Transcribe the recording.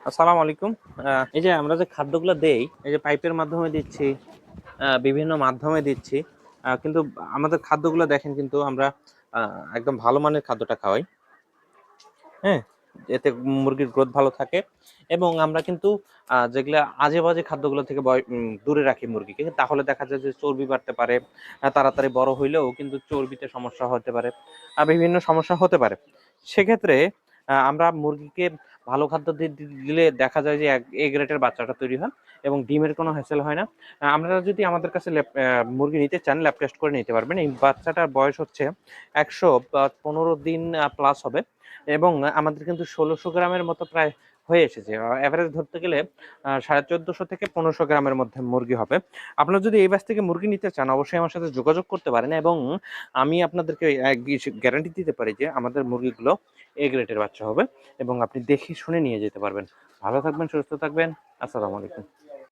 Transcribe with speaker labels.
Speaker 1: আসসালামু আলাইকুম। এই যে আমরা যে খাদ্যগুলো দেই, এই যে পাইপের মাধ্যমে দিচ্ছি, বিভিন্ন মাধ্যমে দিচ্ছি। কিন্তু আমাদের খাদ্যগুলো দেখেন কিন্তু আমরা আ একদম ভালো মানের খাদ্যটা খাওয়াই। হ্যাঁ? এতে মুরগির গ্রোথ ভালো থাকে এবং আমরা কিন্তু যেগুলা আজে-বাজে খাদ্যগুলো থেকে দূরে রাখি মুরগিকে। তাহলে দেখা যায় যে চর্বি বাড়তে পারে। তাড়াতাড়ি বড় হইলেও কিন্তু চর্বিতে সমস্যা হতে পারে। বিভিন্ন সমস্যা হতে পারে। সেক্ষেত্রে আমরা মুরগিকে ভালো খাদ্য দিলে দেখা যায় যে এ গ্রেডের বাচ্চাটা তৈরি হয় এবং ডিমের কোনো হ্যাসেল হয় না। আপনারা যদি আমাদের কাছে মুরগি নিতে চান ল্যাব টেস্ট করে নিতে পারবেন। এই বাচ্চাটার বয়স হচ্ছে ১১৫ দিন প্লাস হবে। এবং আমাদের কিন্তু ১৬০০ গ্রামের মতো প্রায় হয়ে এসেছে। এভারেজ ধরতে গেলে ১৪৫০ থেকে ১৫০০ গ্রামের মধ্যে মুরগি হবে। আপনারা যদি এই ব্যাচ থেকে মুরগি নিতে চান অবশ্যই আমার সাথে যোগাযোগ করতে পারেন এবং আমি আপনাদেরকে এক গ্যারান্টি দিতে পারি যে আমাদের মুরগিগুলো এ গ্রেডের বাচ্চা হবে এবং আপনি দেখে শুনে নিয়ে যেতে পারবেন। ভালো থাকবেন, সুস্থ থাকবেন। আসসালামু আলাইকুম।